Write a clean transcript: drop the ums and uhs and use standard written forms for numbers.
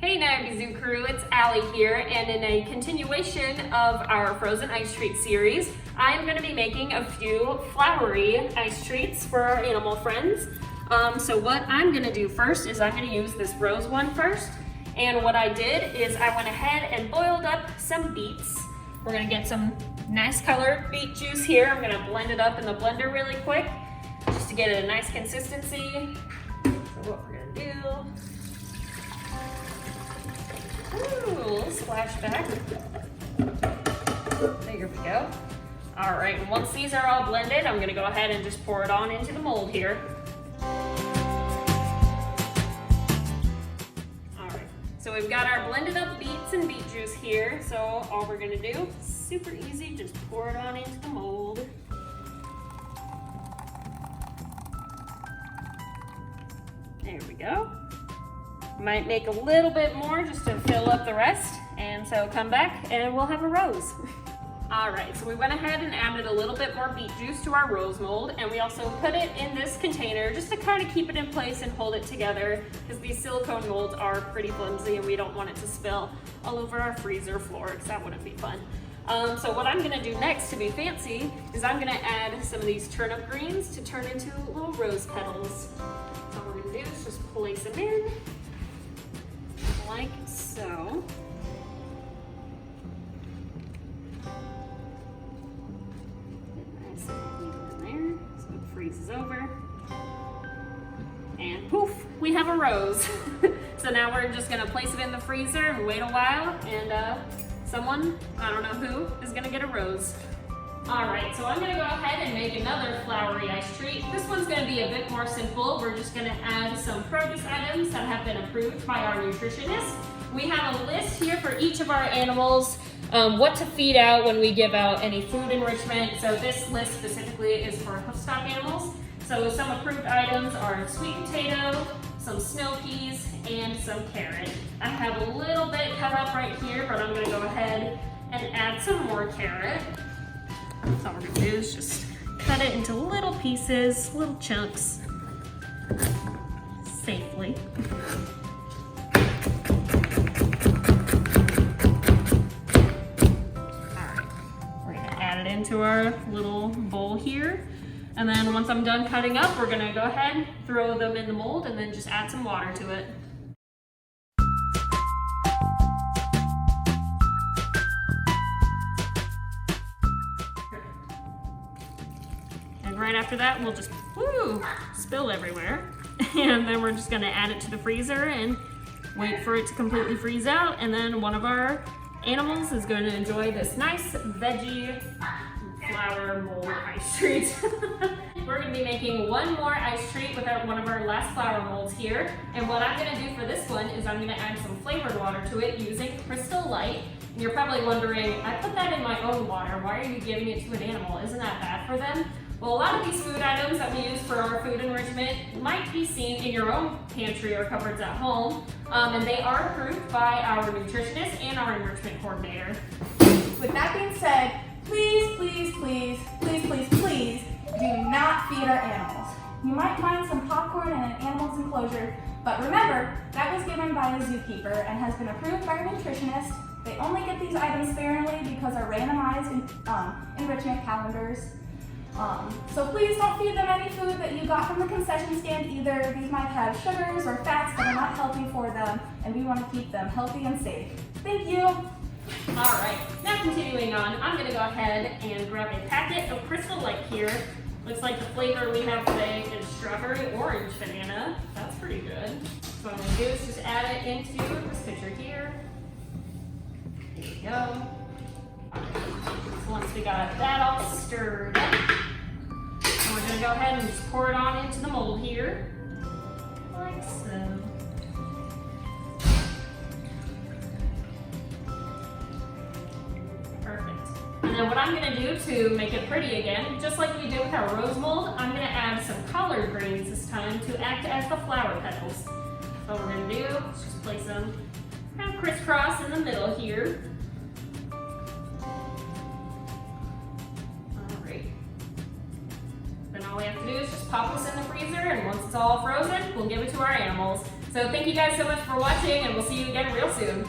Hey Niabi Zoo crew, it's Allie here, and in a continuation of our frozen ice treat series, I'm going to be making a few flowery ice treats for our animal friends. So what I'm going to do first is I'm going to use this rose one first, and what I did is I went ahead and boiled up some beets. We're going to get some nice colored beet juice here. I'm going to blend it up in the blender really quick just to get it a nice consistency. So what we're going to do, ooh, a little splashback. There we go. All right, and once these are all blended, I'm gonna go ahead and just pour it on into the mold here. All right, so we've got our blended up beets and beet juice here. So all we're gonna do, super easy, just pour it on into the mold. There we go. Might make a little bit more just to fill up the rest, and so come back and we'll have a rose. All right, so we went ahead and added a little bit more beet juice to our rose mold, and we also put it in this container just to kind of keep it in place and hold it together, because these silicone molds are pretty flimsy and we don't want it to spill all over our freezer floor, because that wouldn't be fun. So what I'm gonna do next to be fancy is I'm gonna add some of these turnip greens to turn into little rose petals. So what we're gonna do is just place them in, like so. Get nice and even in there so it freezes over. And poof, we have a rose. So now we're just gonna place it in the freezer and wait a while, and someone, I don't know who, is gonna get a rose. All right, so I'm gonna go ahead and make another flowery ice treat. This one's gonna be a bit more simple. We're just gonna add some produce items that have been approved by our nutritionist. We have a list here for each of our animals, what to feed out when we give out any food enrichment. So this list specifically is for hoofstock animals. So some approved items are sweet potato, some snow peas, and some carrot. I have a little bit cut up right here, but I'm gonna go ahead and add some more carrot. So all we're gonna do is just cut it into little pieces, little chunks, safely. All right, we're gonna add it into our little bowl here. And then once I'm done cutting up, we're gonna go ahead, throw them in the mold, and then just add some water to it. Right after that, we'll just spill everywhere. And then we're just gonna add it to the freezer and wait for it to completely freeze out. And then one of our animals is going to enjoy this nice veggie flower mold ice treat. We're gonna be making one more ice treat with one of our last flower molds here. And what I'm gonna do for this one is I'm gonna add some flavored water to it using Crystal Light. And you're probably wondering, I put that in my own water. Why are you giving it to an animal? Isn't that bad for them? Well, a lot of these food items that we use for our food enrichment might be seen in your own pantry or cupboards at home, and they are approved by our nutritionist and our enrichment coordinator. With that being said, please, please, please, please, please, please do not feed our animals. You might find some popcorn in an animal's enclosure, but remember, that was given by a zookeeper and has been approved by a nutritionist. They only get these items sparingly because our randomized enrichment calendars. So please don't feed them any food that you got from the concession stand either. These might have sugars or fats that are not healthy for them, and we want to keep them healthy and safe. Thank you. All right, now continuing on, I'm gonna go ahead and grab a packet of Crystal Light here. Looks like the flavor we have today is strawberry orange banana. That's pretty good. So what I'm gonna do is just add it into this pitcher here. There we go. So once we got that all stirred up, we're gonna go ahead and just pour it on into the mold here, like so. Perfect. And then what I'm gonna do to make it pretty again, just like we did with our rose mold, I'm gonna add some collard greens this time to act as the flower petals. So what we're gonna do is just place them kind of crisscross in the middle here. All we have to do is just pop this in the freezer, and once it's all frozen, we'll give it to our animals. So thank you guys so much for watching, and we'll see you again real soon.